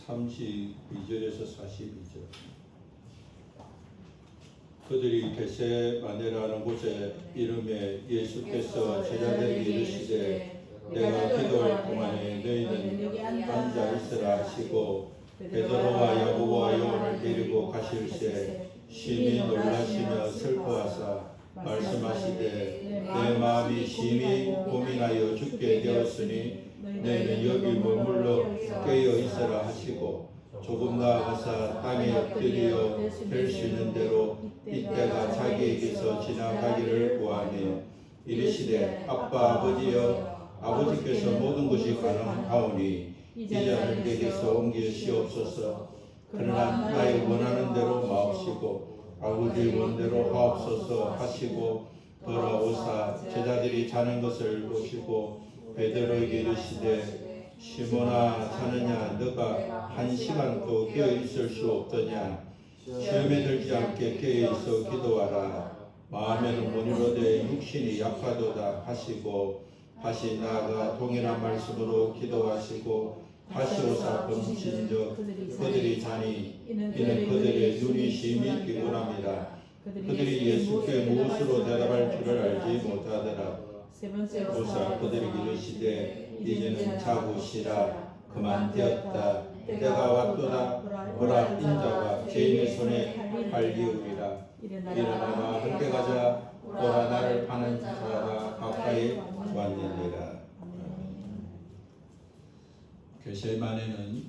32절에서 42절. 그들이 겟세마네라는 곳에 이름에 예수께서 제자들에게 이르시되 내가 기도할 동안에 너희는 앉아 있으라 하시고 베드로와 야고보와 요한을 데리고 가실새 심히 놀라시며 슬퍼하사 말씀하시되 내 마음이 심히 고민하여 죽게 되었으니 너희는 여기 머물러 깨어 있으라 하시고 조금 나아가사 땅에 엎드려 될 수 있는 대로 이때가 자기에게서 지나가기를 구하며 이르시되 아빠 아버지여 아버지께서 모든 것이 가능하오니 이 잔을 내게서 옮기시옵소서. 그러나 나의 원하는 대로 마옵시고 아버지의 원대로 하옵소서 하시고 돌아오사 제자들이 자는 것을 보시고 베드로에게 이르시되 시몬아 자느냐 너가 1시간도 깨어 있을 수 없더냐. 시험에 들지 않게 깨어 있어 기도하라. 마음에는 원이로되 육신이 약하도다 하시고 다시 나아가 동일한 말씀으로 기도하시고 다시 오사 번진즉 그들이 자니 이는 그들의 눈이 심히 피곤합니다. 그들이 예수께 무엇으로 대답할 줄을 알지 못하더라. 오사 그들에게 이르시되 이제는 자고 쉬라. 그만 되었다. 때가 왔도다. 보라 인자가 죄인의 손에 팔리우리라. 일어나라 함께 가자. 보라 나를 파는 자가 가까이 왔느니라. 겟세마네는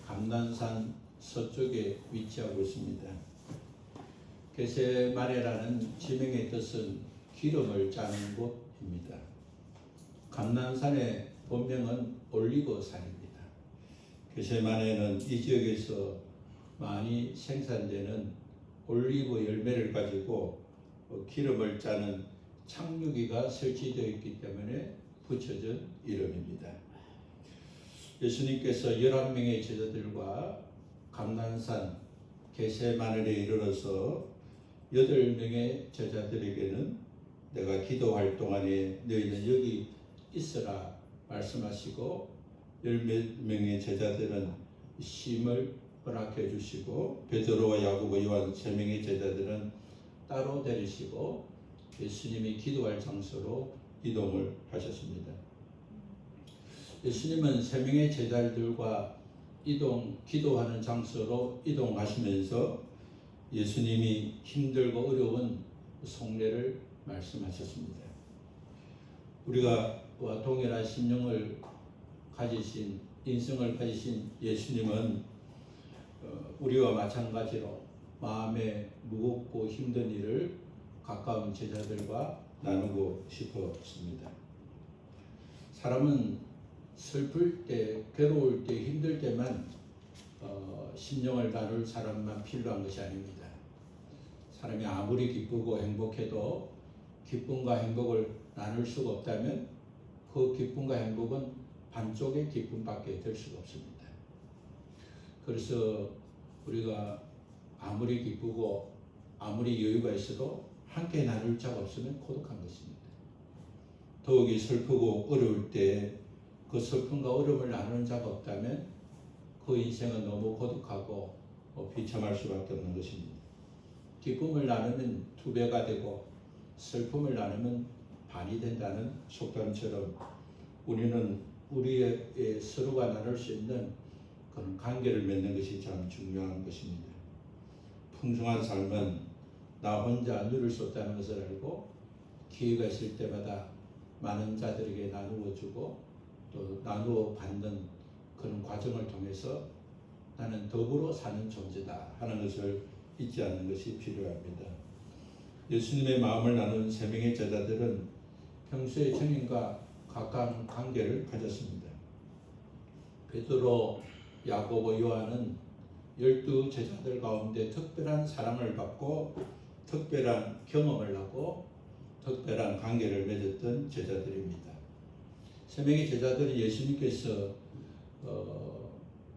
감난산 서쪽에 위치하고 있습니다. 겟세마네라는 지명의 뜻은 기름을 짜는 곳입니다. 감난산의 본명은 올리브산입니다. 겟세마네는 이 지역에서 많이 생산되는 올리브 열매를 가지고 기름을 짜는 착류기가 설치되어 있기 때문에 붙여진 이름입니다. 예수님께서 11명의 제자들과 감난산 겟세마네에 이르러서 8명의 제자들에게는 내가 기도할 동안에 너희는 여기 있으라 말씀하시고 10명의 제자들은 쉼을 허락해 주시고 베드로와 야고보 요한 3명의 제자들은 따로 데리시고 예수님이 기도할 장소로 이동을 하셨습니다. 예수님은 3명의 제자들과 기도하는 장소로 이동하시면서 예수님이 힘들고 어려운 속내를 말씀하셨습니다. 우리가 동일한 심령을 가지신 인성을 가지신 예수님은 우리와 마찬가지로 마음에 무겁고 힘든 일을 가까운 제자들과 나누고 싶었습니다. 사람은 슬플 때, 괴로울 때, 힘들 때만 심령을 다룰 사람만 필요한 것이 아닙니다. 사람이 아무리 기쁘고 행복해도 기쁨과 행복을 나눌 수가 없다면 그 기쁨과 행복은 반쪽의 기쁨밖에 될 수가 없습니다. 그래서 우리가 아무리 기쁘고 아무리 여유가 있어도 함께 나눌 자가 없으면 고독한 것입니다. 더욱이 슬프고 어려울 때 그 슬픔과 어려움을 나누는 자가 없다면 그 인생은 너무 고독하고 비참할 수밖에 없는 것입니다. 기쁨을 나누면 2배가 되고 슬픔을 나누면 반이 된다는 속담처럼 우리는 우리의 서로가 나눌 수 있는 그런 관계를 맺는 것이 참 중요한 것입니다. 풍성한 삶은 나 혼자 누릴 수 없다는 것을 알고 기회가 있을 때마다 많은 자들에게 나누어 주고 또 나누어 받는 그런 과정을 통해서 나는 더불어 사는 존재다 하는 것을 잊지 않는 것이 필요합니다. 예수님의 마음을 나눈 3명의 제자들은 평소에 주님과 가까운 관계를 가졌습니다. 베드로, 야고보, 요한은 12 제자들 가운데 특별한 사랑을 받고 특별한 경험을 하고 특별한 관계를 맺었던 제자들입니다. 3명의 제자들은 예수님께서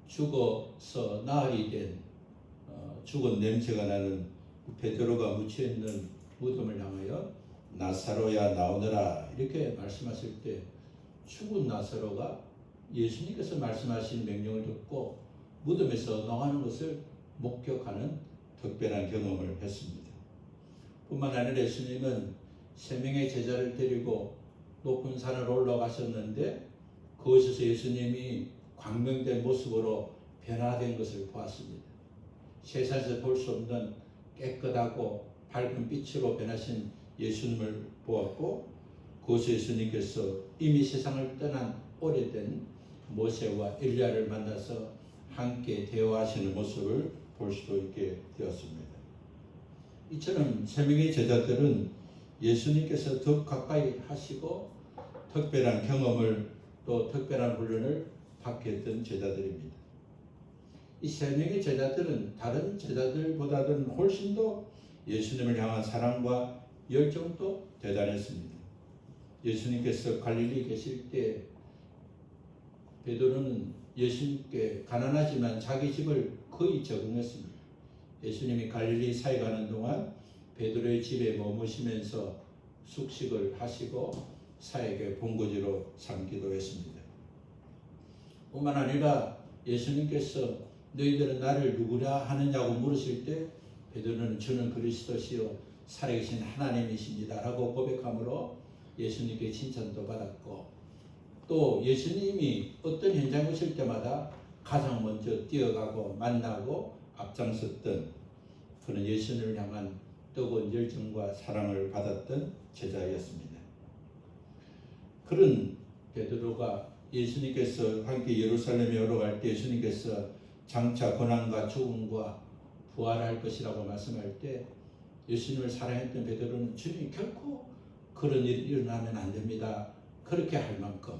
죽어서 나흘이 된 죽은 냄새가 나는 베드로가 묻혀있는 무덤을 향하여 나사로야 나오너라 이렇게 말씀하실 때 죽은 나사로가 예수님께서 말씀하신 명령을 듣고 무덤에서 나가는 것을 목격하는 특별한 경험을 했습니다. 뿐만 아니라 예수님은 세 명의 제자를 데리고 높은 산을 올라가셨는데 그곳에서 예수님이 광명된 모습으로 변화된 것을 보았습니다. 세상에서 볼 수 없는 깨끗하고 밝은 빛으로 변하신 예수님을 보았고 그곳에 예수님께서 이미 세상을 떠난 오래된 모세와 엘리야를 만나서 함께 대화하시는 모습을 볼 수도 있게 되었습니다. 이처럼 세 명의 제자들은 예수님께서 더 가까이 하시고 특별한 경험을 또 특별한 훈련을 받게 했던 제자들입니다. 이 세 명의 제자들은 다른 제자들보다는 훨씬 더 예수님을 향한 사랑과 열정도 대단했습니다. 예수님께서 갈릴리 계실 때 베드로는 예수님께 가난하지만 자기 집을 거의 적응했습니다. 예수님이 갈릴리 사에 가는 동안 베드로의 집에 머무시면서 숙식을 하시고 사에게 본거지로 삼기도 했습니다. 뿐만 아니라 예수님께서 너희들은 나를 누구라 하느냐고 물으실 때 베드로는 주는 그리스도시요 살아계신 하나님이십니다 라고 고백함으로 예수님께 칭찬도 받았고 또 예수님이 어떤 현장에 오실 때마다 가장 먼저 뛰어가고 만나고 앞장섰던 그런 예수님을 향한 뜨거운 열정과 사랑을 받았던 제자였습니다. 그런 베드로가 예수님께서 함께 예루살렘에 올라갈 때 예수님께서 장차 고난과 죽음과 부활할 것이라고 말씀할 때 예수님을 사랑했던 베드로는 주님 결코 그런 일이 일어나면 안 됩니다. 그렇게 할 만큼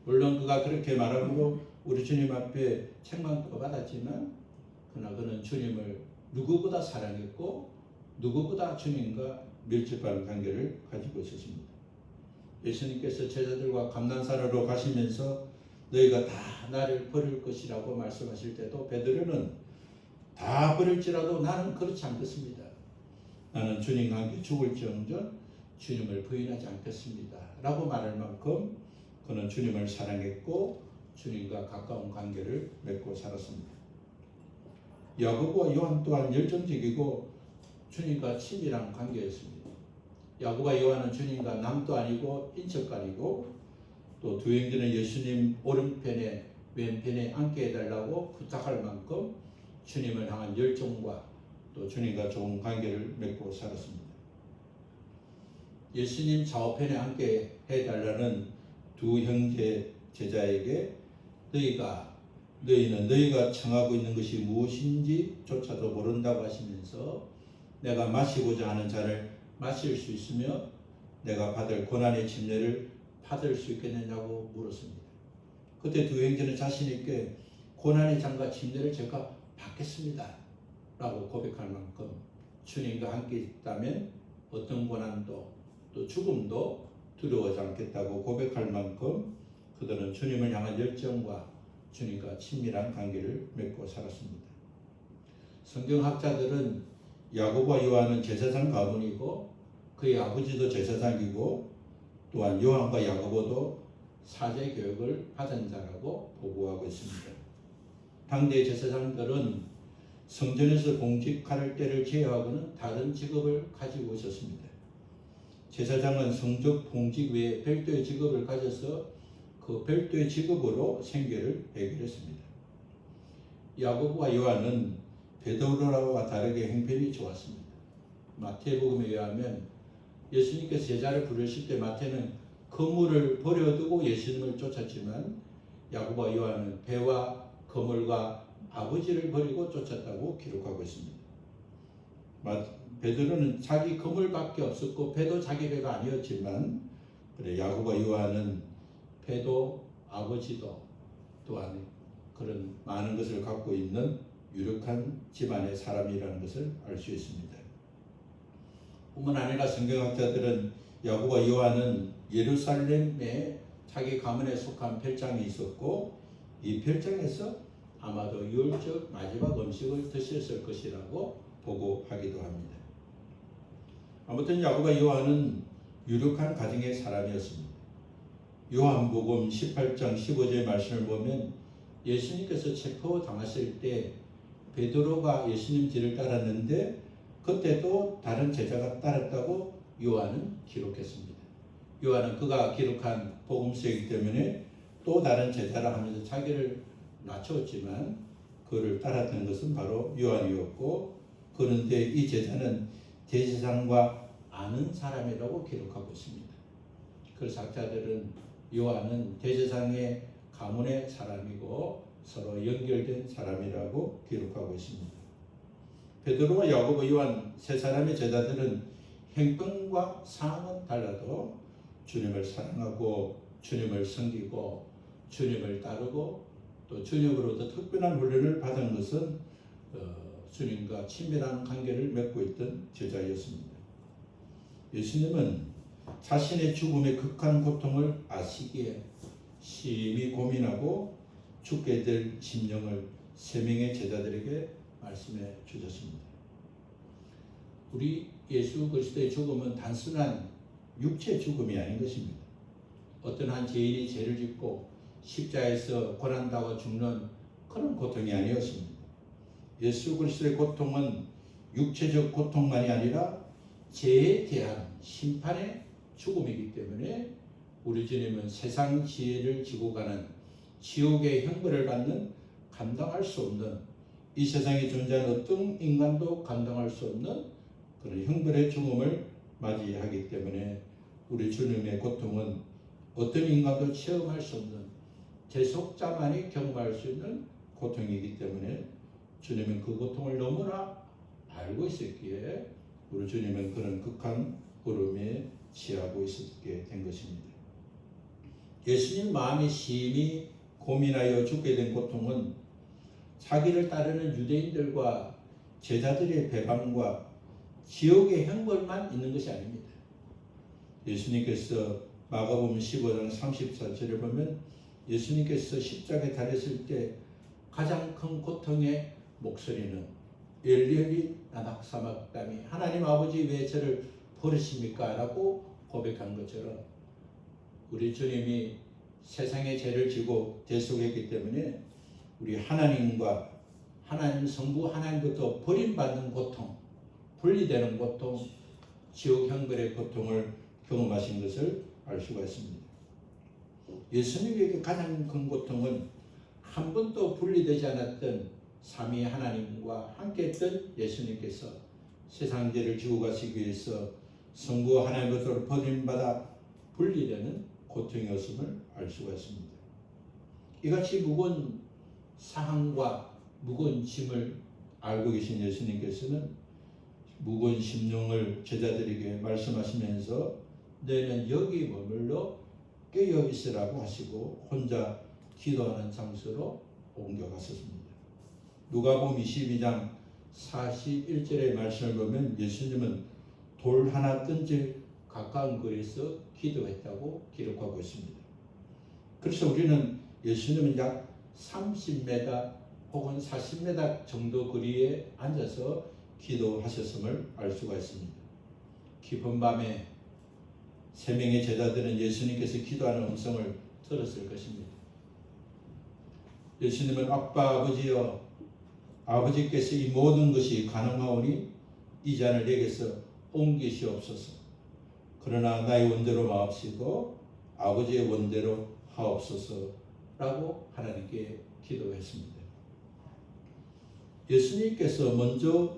물론 그가 그렇게 말함으로 우리 주님 앞에 책망도 받았지만 그러나 그는 주님을 누구보다 사랑했고 누구보다 주님과 밀접한 관계를 가지고 있었습니다. 예수님께서 제자들과 감난산으로 가시면서 너희가 다 나를 버릴 것이라고 말씀하실 때도 베드로는 다 버릴지라도 나는 그렇지 않겠습니다. 나는 주님과 함께 죽을지언정 주님을 부인하지 않겠습니다. 라고 말할 만큼 그는 주님을 사랑했고 주님과 가까운 관계를 맺고 살았습니다. 야고보와 요한 또한 열정적이고 주님과 친밀한 관계였습니다. 야고보와 요한은 주님과 남도 아니고 인척도 아니고 또 두 형제는 예수님 오른편에 왼편에 앉게 해달라고 부탁할 만큼 주님을 향한 열정과 또 주님과 좋은 관계를 맺고 살았습니다. 예수님 좌우편에 앉게 해달라는 두 형제 제자에게 너희는 너희가 청하고 있는 것이 무엇인지 조차도 모른다고 하시면서 내가 마시고자 하는 잔을 마실 수 있으며 내가 받을 고난의 침례를 받을 수 있겠느냐고 물었습니다. 그때 두 형제는 자신 있게 고난의 잔과 침례를 제가 받겠습니다 라고 고백할 만큼 주님과 함께 있다면 어떤 고난도 또 죽음도 두려워하지 않겠다고 고백할 만큼 그들은 주님을 향한 열정과 주님과 친밀한 관계를 맺고 살았습니다. 성경학자들은 야고보와 요한은 제사장 가문이고 그의 아버지도 제사장이고 또한 요한과 야고보도 사제 교육을 받은 자라고 보고하고 있습니다. 당대 제사장들은 성전에서 공직할 때를 제외하고는 다른 직업을 가지고 있었습니다. 제사장은 성적 공직 외에 별도의 직업을 가져서 그 별도의 직업으로 생계를 해결했습니다. 야고보와 요한은 베드로와 다르게 행편이 좋았습니다. 마태복음에 의하면 예수님께서 제자를 부르실 때 마태는 그물을 버려두고 예수님을 쫓았지만 야고보와 요한은 배와 그물과 아버지를 버리고 쫓았다고 기록하고 있습니다. 베드로는 자기 그물밖에 없었고 배도 자기 배가 아니었지만 야고보와 요한은 배도 아버지도 또한 그런 많은 것을 갖고 있는 유력한 집안의 사람이라는 것을 알 수 있습니다. 뿐만 아니라 성경학자들은 야고보와 요한은 예루살렘에 자기 가문에 속한 별장이 있었고 이 별장에서 아마도 유월절 마지막 음식을 드셨을 것이라고 보고하기도 합니다. 아무튼 야고보와 요한은 유력한 가정의 사람이었습니다. 요한복음 18장 15절 말씀을 보면 예수님께서 체포당하실 때 베드로가 예수님 뒤를 따랐는데 그때도 다른 제자가 따랐다고 요한은 기록했습니다. 요한은 그가 기록한 복음서이기 때문에 또 다른 제자라 하면서 자기를 낮췄지만 그를 따랐던 것은 바로 요한이었고, 그런데 이 제자는 대제사장과 아는 사람이라고 기록하고 있습니다. 그래서 학자들은 요한은 대제사장의 가문의 사람이고 서로 연결된 사람이라고 기록하고 있습니다. 베드로와 야고보, 요한 세 사람의 제자들은 행동과 상황은 달라도 주님을 사랑하고 주님을 섬기고 주님을 따르고 또 주님으로부터 특별한 훈련을 받은 것은 주님과 친밀한 관계를 맺고 있던 제자였습니다. 예수님은 자신의 죽음의 극한 고통을 아시기에 심히 고민하고 죽게 될 심령을 세 명의 제자들에게 말씀해 주셨습니다. 우리 예수 그리스도의 죽음은 단순한 육체 죽음이 아닌 것입니다. 어떤 한 죄인이 죄를 짓고 십자가에서 고난당하고 죽는 그런 고통이 아니었습니다. 예수 그리스도의 고통은 육체적 고통만이 아니라 죄에 대한 심판의 죽음이기 때문에 우리 주님은 세상 지혜를 지고 가는 지옥의 형벌을 받는 감당할 수 없는, 이 세상에 존재하는 어떤 인간도 감당할 수 없는 그런 형벌의 죽음을 맞이하기 때문에 우리 주님의 고통은 어떤 인간도 체험할 수 없는, 대속자만이 경험할 수 있는 고통이기 때문에 주님은 그 고통을 너무나 알고 있었기에 우리 주님은 그런 극한 고름에 취하고 있었게 된 것입니다. 예수님 마음이 심히 고민하여 죽게 된 고통은 자기를 따르는 유대인들과 제자들의 배반과 지옥의 형벌만 있는 것이 아닙니다. 예수님께서 마가복음 15장 34절에 보면 예수님께서 십자가에 달렸을 때 가장 큰 고통의 목소리는 엘리 나닥사막다미, 하나님 아버지 왜 저를 버리십니까? 라고 고백한 것처럼 우리 주님이 세상의 죄를 지고 대속했기 때문에 우리 하나님과 하나님 성부 하나님부터 버림받는 고통, 분리되는 고통, 지옥 형벌의 고통을 경험하신 것을 알 수가 있습니다. 예수님에게 가장 큰 고통은 한 번도 분리되지 않았던 삼위 하나님과 함께했던 예수님께서 세상 죄를 지고 가시기 위해서 성부 하나님부터 버림받아 분리되는 고통이었음을 알 수가 있습니다. 이같이 무거운 사항과 무거운 짐을 알고 계신 예수님께서는 무거운 심령을 제자들에게 말씀하시면서 너희는 여기 머물러 깨어 있으라고 하시고 혼자 기도하는 장소로 옮겨갔었습니다. 누가복음 22장 41절의 말씀을 보면 예수님은 돌 하나 던질 가까운 거리에서 기도했다고 기록하고 있습니다. 그래서 우리는 예수님은 약 30m 혹은 40m 정도 거리에 앉아서 기도하셨음을 알 수가 있습니다. 깊은 밤에 세 명의 제자들은 예수님께서 기도하는 음성을 들었을 것입니다. 예수님은 아빠 아버지여, 아버지께서 이 모든 것이 가능하오니 이 잔을 내게서 옮기시옵소서. 그러나 나의 원대로 마옵시고 아버지의 원대로 하옵소서라고 하나님께 기도했습니다. 예수님께서 먼저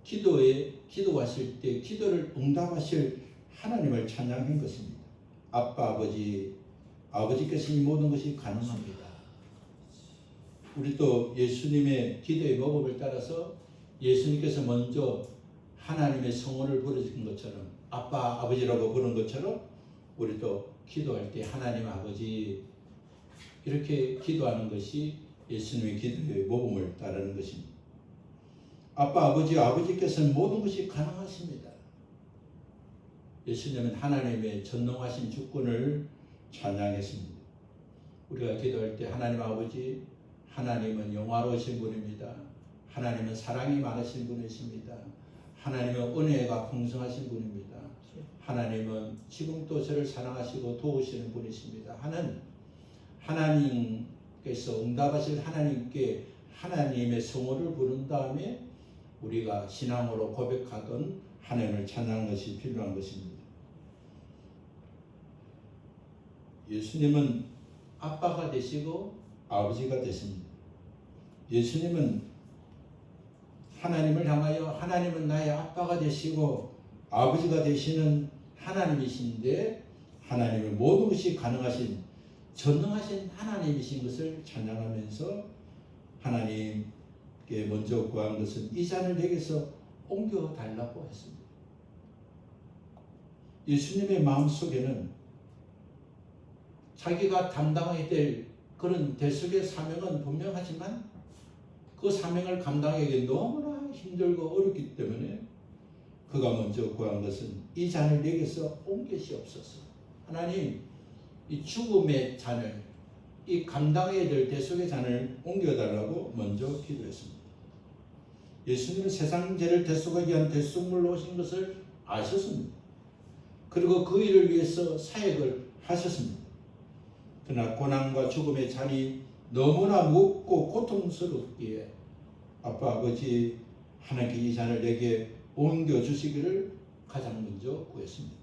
기도하실 때 기도를 응답하실 하나님을 찬양한 것입니다. 아빠 아버지, 아버지께서 이 모든 것이 가능합니다. 우리 또 예수님의 기도의 모범을 따라서 예수님께서 먼저 하나님의 성원을 부르신 것처럼, 아빠 아버지라고 부른 것처럼 우리 또 기도할 때 하나님 아버지 이렇게 기도하는 것이 예수님의 기도의 모범을 따르는 것입니다. 아빠 아버지, 아버지께서는 모든 것이 가능하십니다. 예수님은 하나님의 전능하신 주권을 찬양했습니다. 우리가 기도할 때 하나님 아버지, 하나님은 영화로우신 분입니다. 하나님은 사랑이 많으신 분이십니다. 하나님은 은혜가 풍성하신 분입니다. 하나님은 지금도 저를 사랑하시고 도우시는 분이십니다 하는 하나님께서 응답하실 하나님께 하나님의 성호를 부른 다음에 우리가 신앙으로 고백하던 하나님을 찬양하는 것이 필요한 것입니다. 예수님은 아빠가 되시고 아버지가 되십니다. 예수님은 하나님을 향하여 하나님은 나의 아빠가 되시고 아버지가 되시는 하나님이신데 하나님의 모든 것이 가능하신 전능하신 하나님이신 것을 찬양하면서 하나님께 먼저 구한 것은 이 잔을 내게서 옮겨달라고 했습니다. 예수님의 마음속에는 자기가 담당해야 될 그런 대속의 사명은 분명하지만 그 사명을 감당하기 너무나 힘들고 어렵기 때문에 그가 먼저 구한 것은 이 잔을 내게서 옮기시옵소서. 하나님, 이 죽음의 잔을, 이 감당해야 될 대속의 잔을 옮겨달라고 먼저 기도했습니다. 예수님은 세상 죄를 대속하기 위한 대속물로 오신 것을 아셨습니다. 그리고 그 일을 위해서 사역을 하셨습니다. 그러나 고난과 죽음의 잔이 너무나 무겁고 고통스럽기에 아빠 아버지 하나님께 이 잔을 내게 옮겨주시기를 가장 먼저 구했습니다.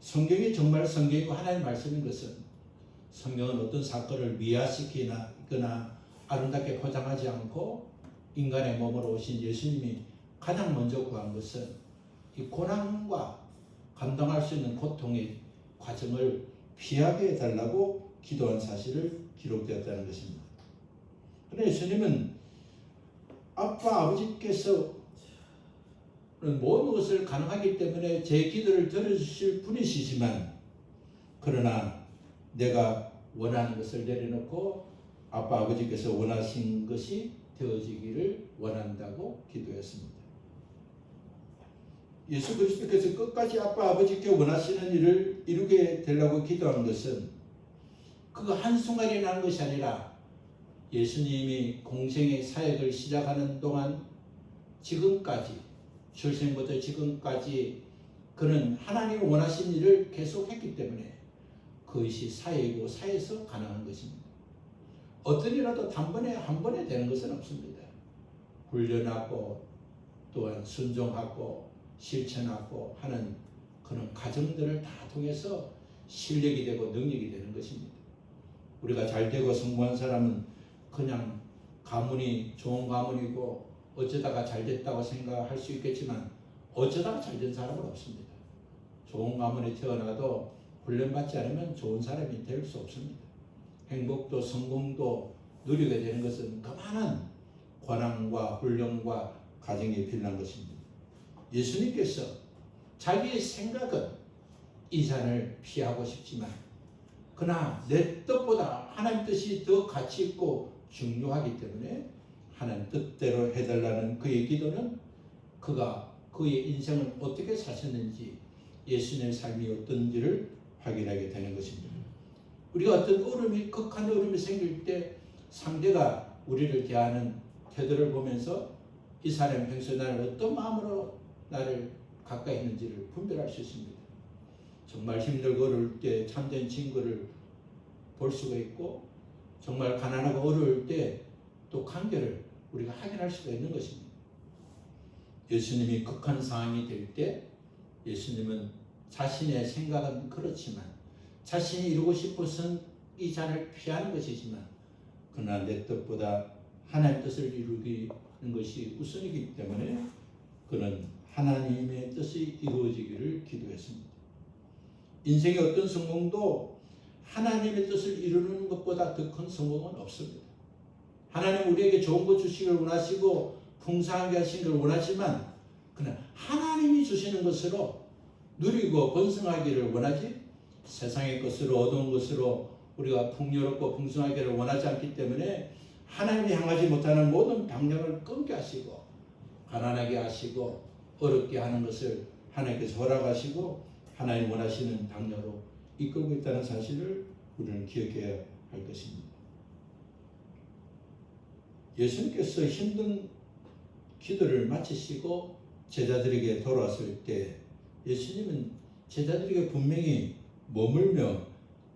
성경이 정말 성경이고 하나님의 말씀인 것은 성경은 어떤 사건을 미화시키거나 아름답게 포장하지 않고 인간의 몸으로 오신 예수님이 가장 먼저 구한 것은 이 고난과 감당할 수 있는 고통의 과정을 피하게 해달라고 기도한 사실을 기록되었다는 것입니다. 그런데 예수님은 아빠 아버지께서 모든 것을 가능하기 때문에 제 기도를 들어주실 분이시지만 그러나 내가 원하는 것을 내려놓고 아빠 아버지께서 원하신 것이 되어지기를 원한다고 기도했습니다. 예수 그리스도께서 끝까지 아빠 아버지께 원하시는 일을 이루게 되려고 기도한 것은 그 한순간이 난 것이 아니라 예수님이 공생의 사역을 시작하는 동안 지금까지 출생부터 지금까지 그는 하나님이 원하신 일을 계속했기 때문에 그것이 사역이고 사에서 가능한 것입니다. 어떤 일이라도 단번에 한 번에 되는 것은 없습니다. 훈련하고 또한 순종하고 실천하고 하는 그런 과정들을 다 통해서 실력이 되고 능력이 되는 것입니다. 우리가 잘 되고 성공한 사람은 그냥 가문이 좋은 가문이고 어쩌다가 잘 됐다고 생각할 수 있겠지만 어쩌다가 잘 된 사람은 없습니다. 좋은 가문에 태어나도 훈련받지 않으면 좋은 사람이 될 수 없습니다. 행복도 성공도 누리게 되는 것은 그 많은 권한과 훈련과 과정이 필요한 것입니다. 예수님께서 자기의 생각은 이 잔을 피하고 싶지만 그러나 내 뜻보다 하나님 뜻이 더 가치 있고 중요하기 때문에 하나님 뜻대로 해달라는 그의 기도는 그가 그의 인생을 어떻게 사셨는지 예수님의 삶이 어떤지를 확인하게 되는 것입니다. 우리가 어떤 어려움이 극한 어려움이 생길 때 상대가 우리를 대하는 태도를 보면서 이 사람이 평소에 나를 어떤 마음으로 나를 가까이 했는지를 분별할 수 있습니다. 정말 힘들고 어려울 때 참된 친구를 볼 수가 있고 정말 가난하고 어려울 때 또 관계를 우리가 확인할 수가 있는 것입니다. 예수님이 극한 상황이 될 때 예수님은 자신의 생각은 그렇지만 자신이 이루고 싶어서는 이 잔을 피하는 것이지만 그러나 내 뜻보다 하나님의 뜻을 이루는 것이 우선이기 때문에 그는 하나님의 뜻이 이루어지기를 기도했습니다. 인생의 어떤 성공도 하나님의 뜻을 이루는 것보다 더 큰 성공은 없습니다. 하나님 우리에게 좋은 것 주시기를 원하시고 풍성하게 하시는 걸 원하지만 그러나 하나님이 주시는 것으로 누리고 번성하기를 원하지 세상의 것으로 어두운 것으로 우리가 풍요롭고 풍성하기를 원하지 않기 때문에 하나님이 향하지 못하는 모든 방향을 끊게 하시고 가난하게 하시고 어렵게 하는 것을 하나님께서 허락하시고 하나님 원하시는 방향으로 이끌고 있다는 사실을 우리는 기억해야 할 것입니다. 예수님께서 힘든 기도를 마치시고 제자들에게 돌아왔을 때 예수님은 제자들에게 분명히 머물며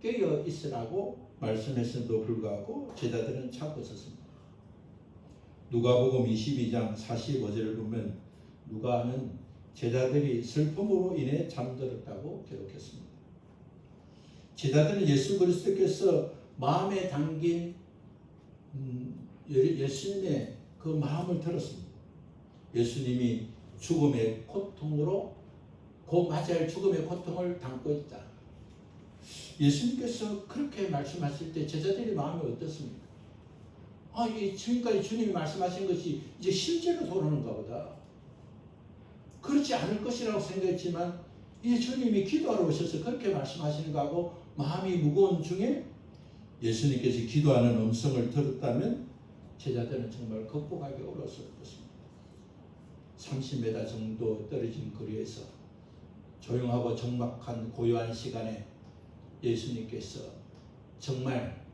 깨어 있으라고 말씀했음에도 불구하고 제자들은 참고 있었습니다. 누가복음 22장 45절을 보면 누가는 제자들이 슬픔으로 인해 잠들었다고 기록했습니다. 제자들은 예수 그리스도께서 마음에 담긴 예수님의 그 마음을 들었습니다. 예수님이 죽음의 고통으로 곧 맞이할 죽음의 고통을 담고 있다. 예수님께서 그렇게 말씀하실 때 제자들의 마음이 어떻습니까? 이 지금까지 주님이 말씀하신 것이 이제 실제로 돌아오는가 보다. 그렇지 않을 것이라고 생각했지만 이 주님이 기도하러 오셔서 그렇게 말씀하시는 거하고 마음이 무거운 중에 예수님께서 기도하는 음성을 들었다면 제자들은 정말 극복하기 어려웠을 것입니다. 30m 정도 떨어진 거리에서 조용하고 적막한 고요한 시간에 예수님께서 정말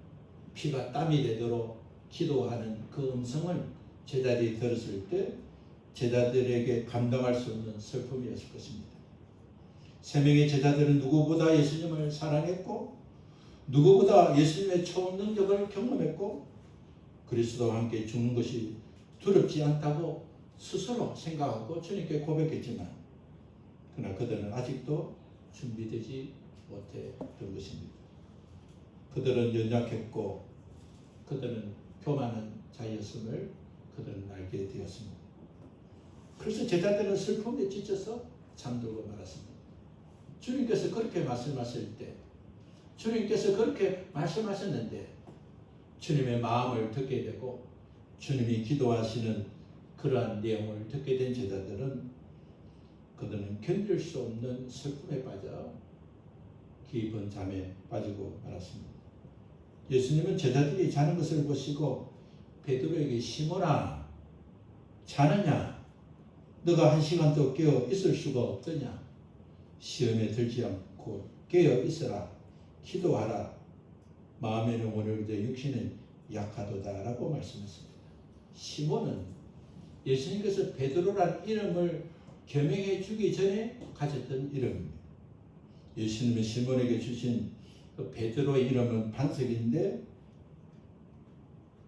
피가 땀이 되도록 기도하는 그 음성을 제자들이 들었을 때 제자들에게 감당할 수 없는 슬픔이었을 것입니다. 세 명의 제자들은 누구보다 예수님을 사랑했고 누구보다 예수님의 초능력을 경험했고 그리스도와 함께 죽는 것이 두렵지 않다고 스스로 생각하고 주님께 고백했지만 그러나 그들은 아직도 준비되지 못했던 것입니다. 그들은 연약했고 그들은 교만한 자였음을 그들은 알게 되었습니다. 그래서 제자들은 슬픔에 지쳐서 잠들고 말았습니다. 주님께서 그렇게 말씀하실 때 주님께서 그렇게 말씀하셨는데 주님의 마음을 듣게 되고 주님이 기도하시는 그러한 내용을 듣게 된 제자들은 그들은 견딜 수 없는 슬픔에 빠져 깊은 잠에 빠지고 말았습니다. 예수님은 제자들이 자는 것을 보시고 베드로에게 시몬아 자느냐? 너가 한 시간도 깨어 있을 수가 없더냐? 시험에 들지 않고 깨어 있으라. 기도하라. 마음에는 원하되 육신은 약하도다 라고 말씀했습니다. 시몬은 예수님께서 베드로란 이름을 개명해 주기 전에 가졌던 이름입니다. 예수님은 시몬에게 주신 그 베드로의 이름은 반석인데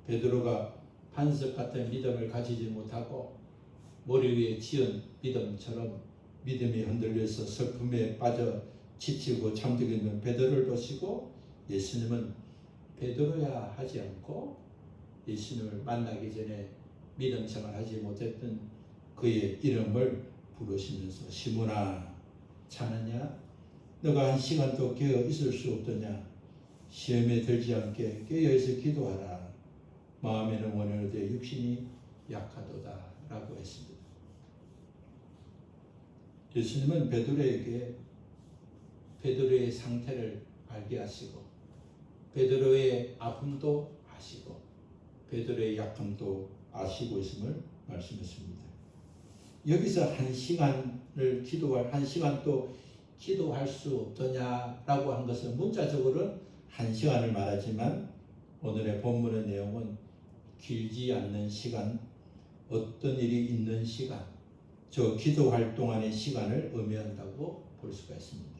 베드로가 반석 같은 믿음을 가지지 못하고 머리 위에 지은 믿음처럼 믿음이 흔들려서 슬픔에 빠져 지치고 잠들고 있는 베드로를 보시고 예수님은 베드로야 하지 않고 예수님을 만나기 전에 믿음 생활하지 못했던 그의 이름을 부르시면서 시몬아 자느냐? 너가 한 시간도 깨어 있을 수 없더냐? 시험에 들지 않게 깨어있어 기도하라. 마음에는 원하되 육신이 약하도다 라고 했습니다. 예수님은 베드로에게 베드로의 상태를 알게 하시고 베드로의 아픔도 아시고 베드로의 약함도 아시고 있음을 말씀했습니다. 여기서 한 시간을 기도할 한 시간도 기도할 수 없더냐라고 한 것은 문자적으로는 한 시간을 말하지만 오늘의 본문의 내용은 길지 않는 시간, 어떤 일이 있는 시간, 저 기도할 동안의 시간을 의미한다고 볼 수가 있습니다.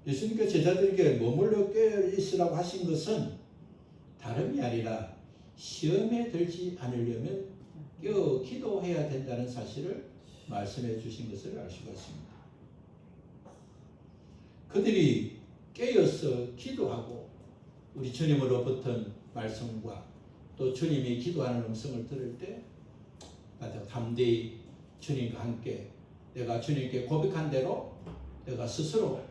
예수님께서 제자들에게 머물러 깨어 있으라고 하신 것은 다름이 아니라 시험에 들지 않으려면 깨어 기도해야 된다는 사실을 말씀해 주신 것을 알 수가 있습니다. 그들이 깨어서 기도하고 우리 주님으로부터 말씀과 또 주님이 기도하는 음성을 들을 때 나도 담대히 주님과 함께 내가 주님께 고백한 대로 내가 스스로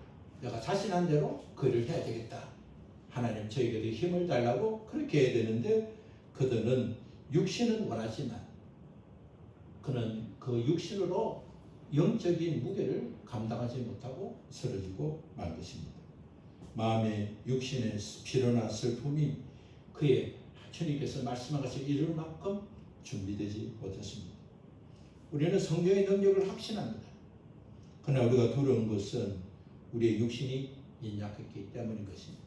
내가 자신한 대로 그 일을 해야 되겠다. 하나님 저에게도 힘을 달라고 그렇게 해야 되는데 그들은 육신은 원하지만 그는 그 육신으로 영적인 무게를 감당하지 못하고 쓰러지고 말 것입니다. 마음의 육신의 피로나 슬픔이 그의 주님께서 말씀하신 이룰 만큼 준비되지 못했습니다. 우리는 성령의 능력을 확신합니다. 그러나 우리가 두려운 것은 우리의 육신이 연약했기 때문인 것입니다.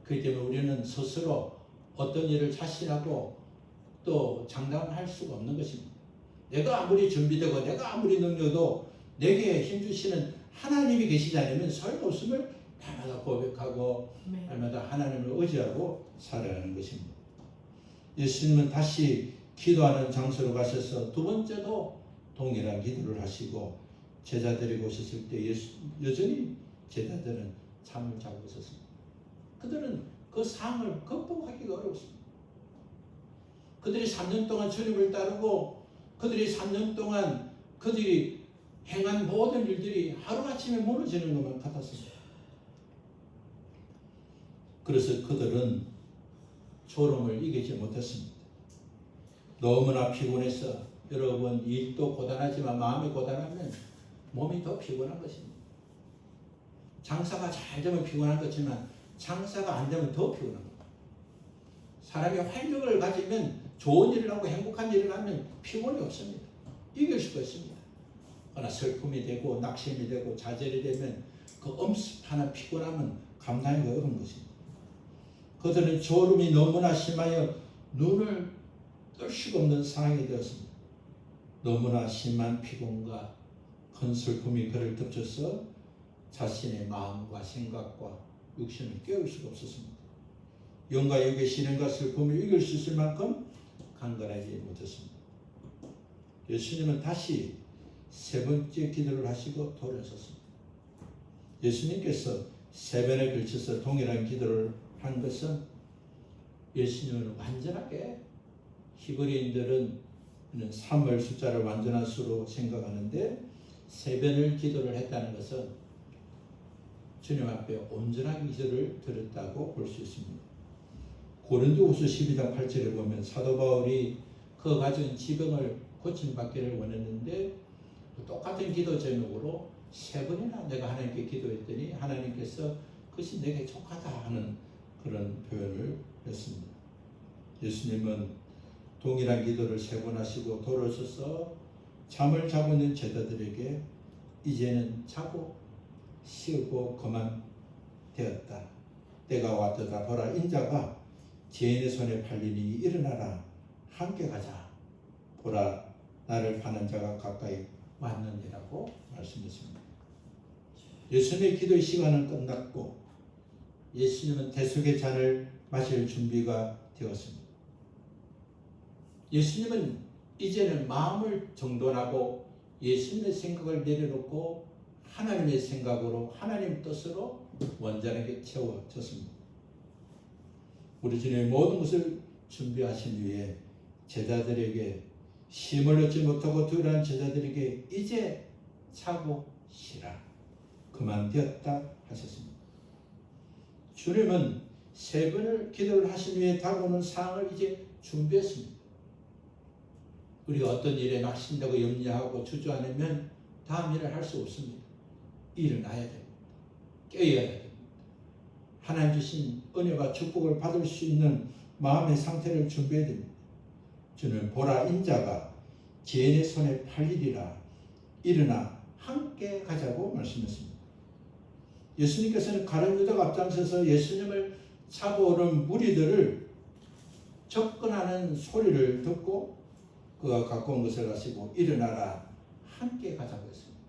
그렇기 때문에 우리는 스스로 어떤 일을 자신하고 또 장담할 수가 없는 것입니다. 내가 아무리 준비되고 내가 아무리 능력도 내게 힘주시는 하나님이 계시지 않으면 소용없음을 날마다 고백하고 날마다 하나님을 의지하고 살아가는 것입니다. 예수님은 다시 기도하는 장소로 가셔서 두 번째도 동일한 기도를 하시고 제자들이 오셨을 때 여전히 제자들은 잠을 자고 있었습니다. 그들은 그 상을 극복하기가 어려웠습니다. 그들이 3년 동안 주님을 따르고 그들이 3년 동안 그들이 행한 모든 일들이 하루아침에 무너지는 것만 같았습니다. 그래서 그들은 졸음을 이기지 못했습니다. 너무나 피곤해서 여러분 일도 고단하지만 마음이 고단하면 몸이 더 피곤한 것입니다. 장사가 잘 되면 피곤한 것이지만 장사가 안 되면 더 피곤한 겁니다. 사람이 활력을 가지면 좋은 일을 하고 행복한 일을 하면 피곤이 없습니다. 이길 수가 있습니다. 그러나 슬픔이 되고 낙심이 되고 좌절이 되면 그 엄습하는 피곤함은 감당하기가 어려운 것입니다. 그들은 졸음이 너무나 심하여 눈을 뜰 수가 없는 상황이 되었습니다. 너무나 심한 피곤과 큰 슬픔이 그를 덮쳐서 자신의 마음과 생각과 육신을 깨울 수가 없었습니다. 영과 육의 시련과 슬픔을 이길 수 있을 만큼 강건하지 못했습니다. 예수님은 다시 세 번째 기도를 하시고 돌아섰습니다. 예수님께서 세 번에 걸쳐서 동일한 기도를 한 것은 예수님은 완전하게 히브리인들은 3월 숫자를 완전한 수로 생각하는데 세 번을 기도를 했다는 것은 주님 앞에 온전한 기도를 드렸다고 볼 수 있습니다. 고린도후서 12장 8절에 보면 사도 바울이 그 가진 지병을 고침받기를 원했는데 똑같은 기도 제목으로 세 번이나 내가 하나님께 기도했더니 하나님께서 그것이 내게 족하다 하는 그런 표현을 했습니다. 예수님은 동일한 기도를 세 번 하시고 돌아서서 잠을 자고 있는 제자들에게 이제는 자고 쉬고 그만 되었다. 때가 왔도다. 보라 인자가 죄인의 손에 팔리니 일어나라. 함께 가자. 보라 나를 파는 자가 가까이 왔느니라고 말씀했습니다. 예수님의 기도의 시간은 끝났고 예수님은 대속의 잔을 마실 준비가 되었습니다. 예수님은 이제는 마음을 정돈하고 예수님의 생각을 내려놓고 하나님의 생각으로 하나님 뜻으로 완전하게 채워졌습니다. 우리 주님의 모든 것을 준비하신 후에 제자들에게 쉼을 얻지 못하고 두려운 제자들에게 이제 자고 쉬라. 그만 되었다 하셨습니다. 주님은 세 번을 기도를 하신 후에 다가오는 상황을 이제 준비했습니다. 우리가 어떤 일에 낙심되고 염려하고 주저하면 다음 일을 할 수 없습니다. 일어나야 됩니다. 깨어야 됩니다. 하나님 주신 은혜와 축복을 받을 수 있는 마음의 상태를 준비해야 됩니다. 주는 보라 인자가 죄인의 손에 팔리리라. 일어나 함께 가자고 말씀했습니다. 예수님께서는 가룟 유다가 앞장서서 예수님을 잡아오는 무리들을 접근하는 소리를 듣고 그가 갖고 온 것을 가지고 일어나라 함께 가자고 했습니다.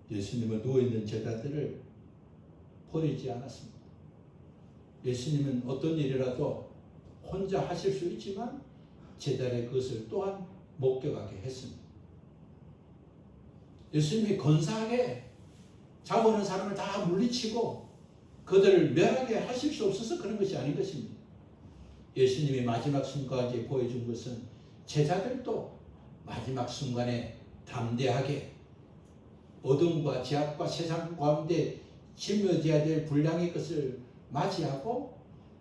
예수님은 누워있는 제자들을 버리지 않았습니다. 예수님은 어떤 일이라도 혼자 하실 수 있지만 제자의 그것을 또한 목격하게 했습니다. 예수님이 건사하게 잡아오는 사람을 다 물리치고 그들을 멸하게 하실 수 없어서 그런 것이 아닌 것입니다. 예수님이 마지막 순간까지 보여준 것은 제자들도 마지막 순간에 담대하게 어둠과 죄악과 세상 가운데 짊어져야 될 분량의 것을 맞이하고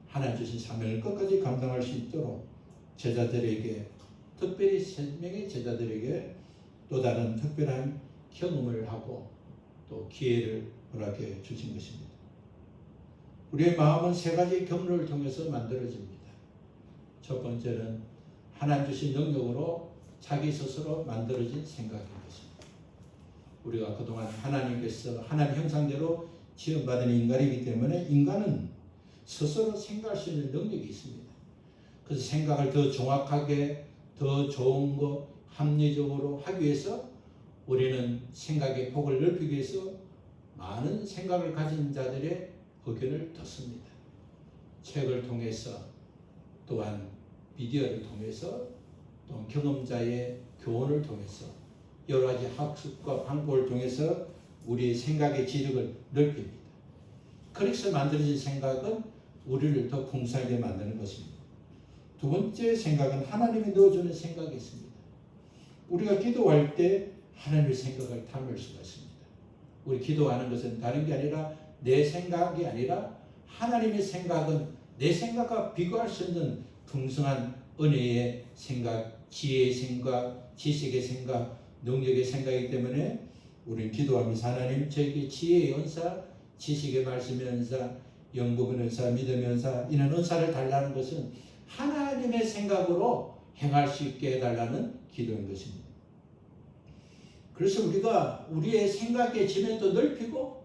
하나님 주신 사명을 끝까지 감당할 수 있도록 제자들에게 특별히 3명의 제자들에게 또 다른 특별한 경험을 하고 또 기회를 허락해 주신 것입니다. 우리의 마음은 3가지 경로를 통해서 만들어집니다. 첫 번째는 하나님 주신 능력으로 자기 스스로 만들어진 생각인 것입니다. 우리가 그동안 하나님께서 하나님 형상대로 지음받은 인간이기 때문에 인간은 스스로 생각할 수 있는 능력이 있습니다. 그래서 생각을 더 정확하게 더 좋은 거 합리적으로 하기 위해서 우리는 생각의 폭을 넓히기 위해서 많은 생각을 가진 자들의 의견을 듣습니다. 책을 통해서 또한 미디어를 통해서 또 경험자의 교훈을 통해서 여러 가지 학습과 방법을 통해서 우리의 생각의 지력을 넓힙니다. 그래서 만들어진 생각은 우리를 더 풍성하게 만드는 것입니다. 두 번째 생각은 하나님이 넣어주는 생각이 있습니다. 우리가 기도할 때 하나님의 생각을 담을 수가 있습니다. 우리 기도하는 것은 다른 게 아니라 내 생각이 아니라 하나님의 생각은 내 생각과 비교할 수 없는 풍성한 은혜의 생각, 지혜의 생각, 지식의 생각, 능력의 생각이기 때문에 우리는 기도하면서 하나님 저에게 지혜의 은사, 지식의 말씀의 은사, 영복의 은사, 믿음의 은사 이런 은사를 달라는 것은 하나님의 생각으로 행할 수 있게 해달라는 기도인 것입니다. 그래서 우리가 우리의 생각의 지면도 넓히고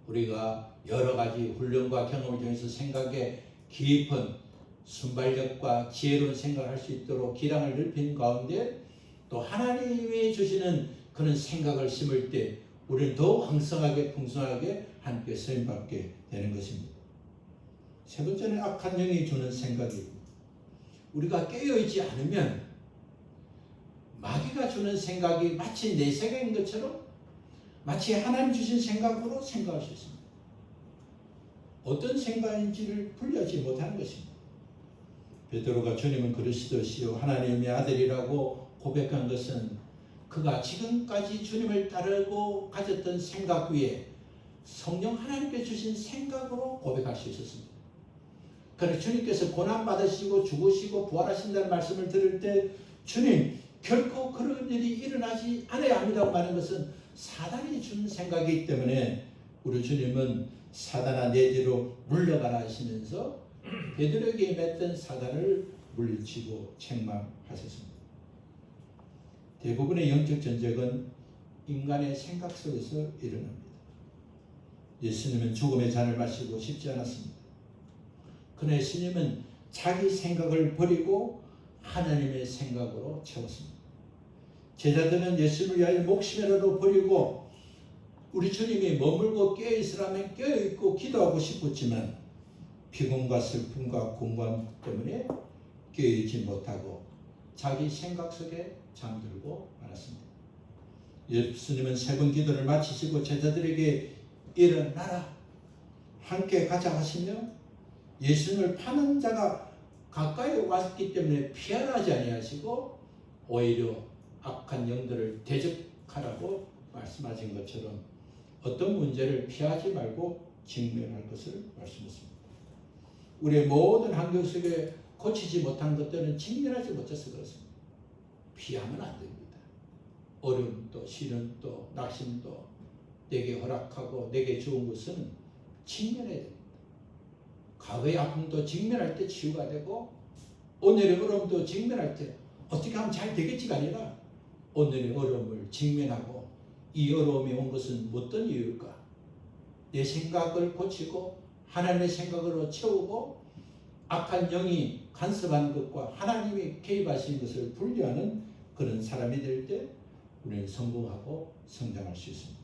우리가 여러 가지 훈련과 경험을 통해서 생각의 깊은 순발력과 지혜로운 생각을 할 수 있도록 기량을 넓히는 가운데 또 하나님이 주시는 그런 생각을 심을 때 우리는 더 왕성하게 풍성하게 함께 쓰임받게 되는 것입니다. 세 번째는 악한 영이 주는 생각이고 우리가 깨어있지 않으면 마귀가 주는 생각이 마치 내 생각인 것처럼 마치 하나님 주신 생각으로 생각할 수 있습니다. 어떤 생각인지를 분리하지 못하는 것입니다. 베드로가 주님은 그리스도시요 하나님의 아들이라고 고백한 것은 그가 지금까지 주님을 따르고 가졌던 생각 위에 성령 하나님께 주신 생각으로 고백할 수 있었습니다. 그래서 주님께서 고난받으시고 죽으시고 부활하신다는 말씀을 들을 때 주님 결코 그런 일이 일어나지 않아야 합니다고 말하는 것은 사단이 준 생각이기 때문에 우리 주님은 사단아 내 뒤로 물러가라 하시면서 베드로에게 맺던 사단을 물리치고 책망하셨습니다. 대부분의 영적 전쟁은 인간의 생각 속에서 일어납니다. 예수님은 죽음의 잔을 마시고 싶지 않았습니다. 그러나 예수님은 자기 생각을 버리고 하나님의 생각으로 채웠습니다. 제자들은 예수님을 위하여 목숨이라도 버리고 우리 주님이 머물고 깨어있으라면 깨어있고 기도하고 싶었지만 피곤과 슬픔과 공감 때문에 깨어있지 못하고 자기 생각 속에 잠들고 말았습니다. 예수님은 세 번 기도를 마치시고 제자들에게 일어나라 함께 가자 하시며 예수님을 파는 자가 가까이 왔기 때문에 피하라 하지 아니하시고 오히려 악한 영들을 대적하라고 말씀하신 것처럼 어떤 문제를 피하지 말고 직면할 것을 말씀했습니다. 우리의 모든 환경 속에 고치지 못한 것들은 직면하지 못해서 그렇습니다. 피하면 안 됩니다. 어려움도 시련도 낙심도 내게 허락하고 내게 좋은 것은 직면해야 됩니다. 과거의 아픔도 직면할 때 치유가 되고 오늘의 어려움도 직면할 때 어떻게 하면 잘 되겠지가 아니라 오늘의 어려움을 직면하고 이 어려움이 온 것은 어떤 이유일까? 내 생각을 고치고 하나님의 생각으로 채우고 악한 영이 간섭하는 것과 하나님이 개입하시는 것을 분리하는 그런 사람이 될 때 우리는 성공하고 성장할 수 있습니다.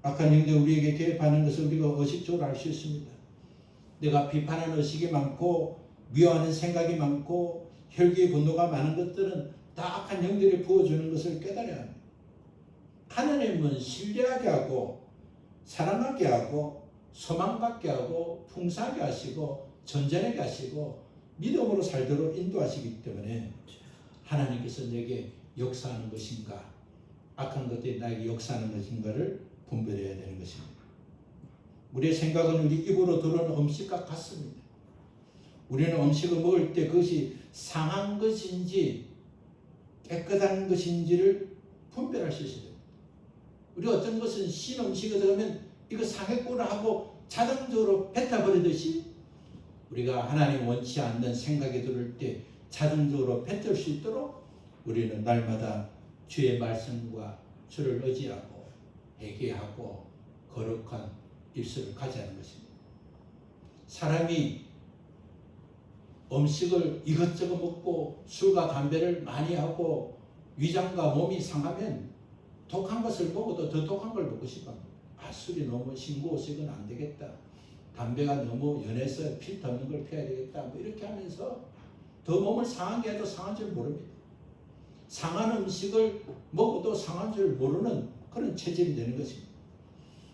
악한 영들 우리에게 개입하는 것을 우리가 의식적으로 알 수 있습니다. 내가 비판하는 의식이 많고 미워하는 생각이 많고 혈기 분노가 많은 것들은 다 악한 영들이 부어주는 것을 깨달아야 합니다. 하나님은 신뢰하게 하고 사랑하게 하고 소망받게 하고 풍성하게 하시고 전전하게 하시고 믿음으로 살도록 인도하시기 때문에 하나님께서 내게 역사하는 것인가 악한 것들이 나에게 역사하는 것인가를 분별해야 되는 것입니다. 우리의 생각은 우리 입으로 들어오는 음식과 같습니다. 우리는 음식을 먹을 때 그것이 상한 것인지 깨끗한 것인지를 분별할 수 있어야 됩니다. 우리 어떤 것은 신 음식을 들으면 이거 상했구나 하고 자동적으로 뱉어버리듯이 우리가 하나님 원치 않는 생각이 들을 때 자동적으로 뱉을 수 있도록 우리는 날마다 주의 말씀과 주를 의지하고 회개하고 거룩한 입술을 가지는 것입니다. 사람이 음식을 이것저것 먹고 술과 담배를 많이 하고 위장과 몸이 상하면 독한 것을 먹어도 더 독한 걸 먹고 싶어 합니다. 술이 너무 싱거워서 안 되겠다. 담배가 너무 연해서 필터 없는 걸 피워야 되겠다. 뭐 이렇게 하면서 더 몸을 상하게 해도 상한 줄 모릅니다. 상한 음식을 먹어도 상한 줄 모르는 그런 체질이 되는 것입니다.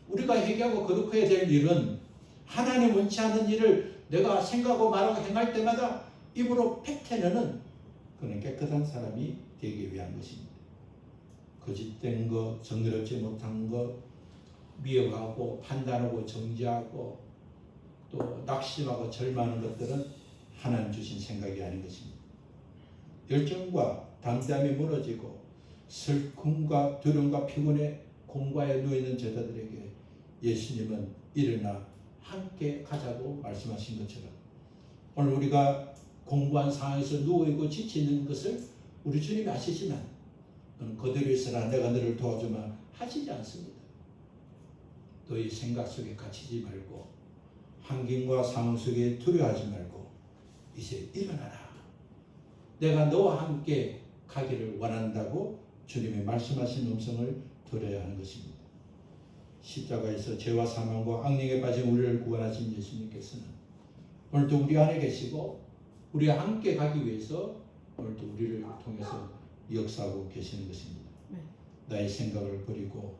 우리가 회개하고 거룩해야 될 일은 하나님 원치 않는 일을 내가 생각하고 말하고 행할 때마다 입으로 팩해내는 그런 깨끗한 사람이 되기 위한 것입니다. 거짓된 것, 정의롭지 못한 것, 미워하고 판단하고 정죄하고 또 낙심하고 절망하는 것들은 하나님 주신 생각이 아닌 것입니다. 열정과 담대함이 무너지고 슬픔과 두려움과 피곤에 공과에 누워있는 제자들에게 예수님은 일어나 함께 가자고 말씀하신 것처럼 오늘 우리가 공부한 상황에서 누워있고 지치는 것을 우리 주님이 아시지만 너는 그대로 있어라 내가 너를 도와주마 하시지 않습니다. 너희 생각 속에 갇히지 말고 환경과 상황 속에 두려워하지 말고 이제 일어나라. 내가 너와 함께 가기를 원한다고 주님이 말씀하신 음성을 들어야 하는 것입니다. 십자가에서 죄와 사망과 악령에 빠진 우리를 구원하신 예수님께서는 오늘도 우리 안에 계시고 우리와 함께 가기 위해서 오늘도 우리를 통해서 역사하고 계시는 것입니다. 나의 생각을 버리고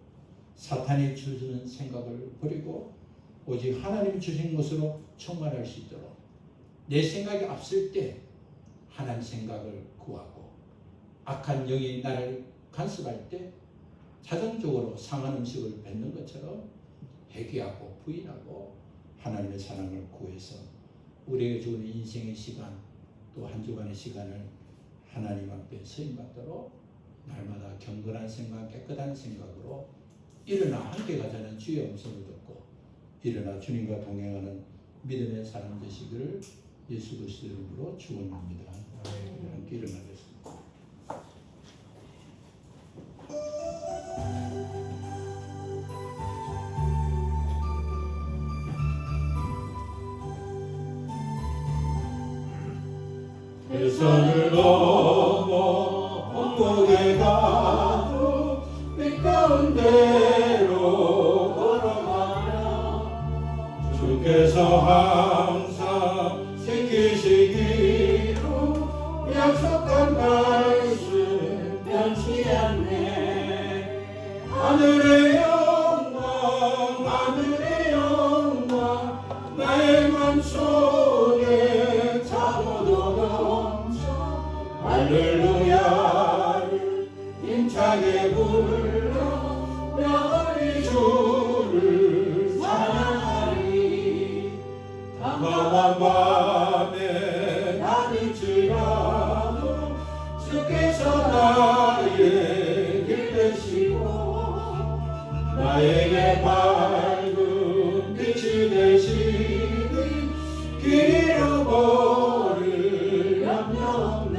사탄이 주시는 생각을 버리고 오직 하나님이 주신 것으로 충만할 수 있도록 내 생각이 앞설 때 하나님 생각을 구하고 악한 영이 나를 간섭할 때 자동적으로 상한 음식을 뱉는 것처럼 회개하고 부인하고 하나님의 사랑을 구해서 우리에게 주는 인생의 시간 또 한 주간의 시간을 하나님 앞에 서임받도록 날마다 경건한 생각, 깨끗한 생각으로 일어나 함께 가자는 주의 음성을 듣고 일어나 주님과 동행하는 믿음의 사람 되시기를 예수 그리스도 이름으로 축원합니다. 함께 일어나겠습니다. 대선을 넘어 원국에 가도 빛 가운데로 걸어가며 주께서 항상 지키시기로 약속한 말씀 변치 않네. 하늘의 영광 하늘의 영광 나의 맘속에 차고도 할렐루야를 힘차게 불러 너희 주를 찬양하리. 깜깜한 밤에 낮일지라도 주께서 나의 길 되시고 나에게 밝은 빛이 되시니 길 잃어버릴 염려 없네.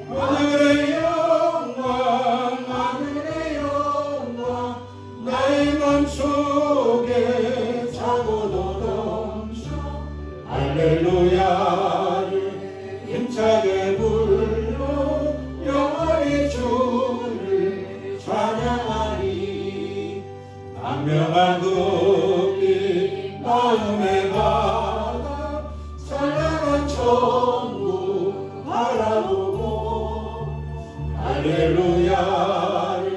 하늘의 영광 하늘의 영광 나의 맘속에 차고도 넘쳐 할렐루야를 힘차게 불러 영원히 주를 찬양하리. 광명한 그 마음에 받아 찬양한 천국 바라보고 할렐루야를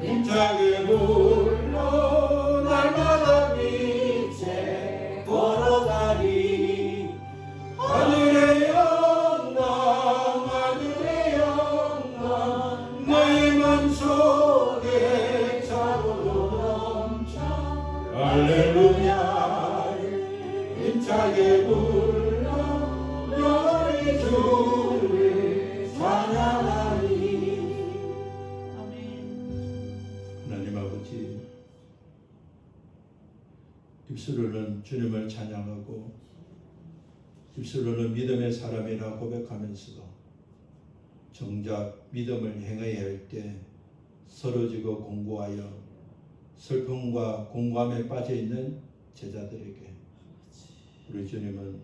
힘차게 불러 날마다 빛에 걸어가리. 하늘의 영광 하늘의 영광 나의 맘속에 차고도 넘쳐 할렐루야를 힘차게 불러 너희 주를 찬양하리. 하나님 아버지, 입술로는 주님을 찬양하고 입술로는 믿음의 사람이라 고백하면서도 정작 믿음을 행해야 할 때 서러지고 공고하여 슬픔과 공감에 빠져 있는 제자들에게 우리 주님은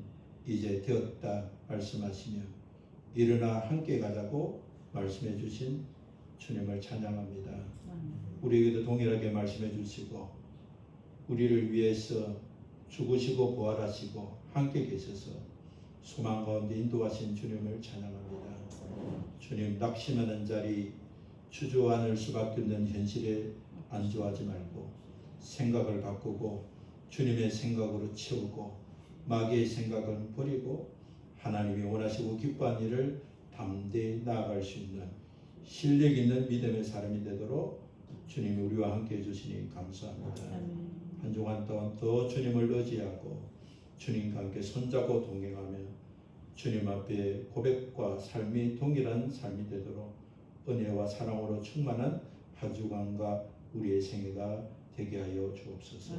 이제 되었다 말씀하시며 일어나 함께 가자고 말씀해 주신 주님을 찬양합니다. 우리에게도 동일하게 말씀해 주시고 우리를 위해서 죽으시고 부활하시고 함께 계셔서 소망 가운데 인도하신 주님을 찬양합니다. 주님, 낙심하는 자리, 주저앉을 수밖에 없는 현실에 안주하지 말고 생각을 바꾸고 주님의 생각으로 채우고 마귀의 생각을 버리고 하나님이 원하시고 기뻐한 일을 담대히 나아갈 수 있는 실력 있는 믿음의 사람이 되도록 주님이 우리와 함께 해주시니 감사합니다. 한 주간 동안 더 주님을 의지하고 주님과 함께 손잡고 동행하며 주님 앞에 고백과 삶이 동일한 삶이 되도록 은혜와 사랑으로 충만한 한 주간과 우리의 생애가 되게 하여 주옵소서.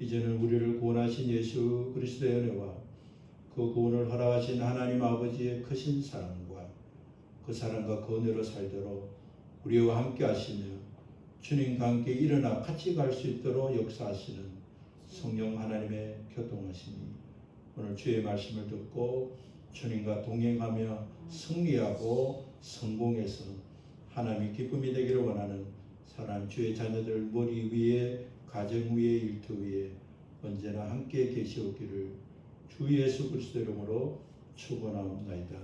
이제는 우리를 구원하신 예수 그리스도의 은혜와 그 구원을 허락하신 하나님 아버지의 크신 사랑과 그 사랑과 그 은혜로 살도록 우리와 함께 하시며 주님과 함께 일어나 같이 갈 수 있도록 역사하시는 성령 하나님의 교통하심이 오늘 주의 말씀을 듣고 주님과 동행하며 승리하고 성공해서 하나님의 기쁨이 되기를 원하는 사랑 주의 자녀들 머리 위에 가정 위에 일터 위에 언제나 함께 계시옵기를 주 예수 그리스도 이름으로 축원하옵나이다.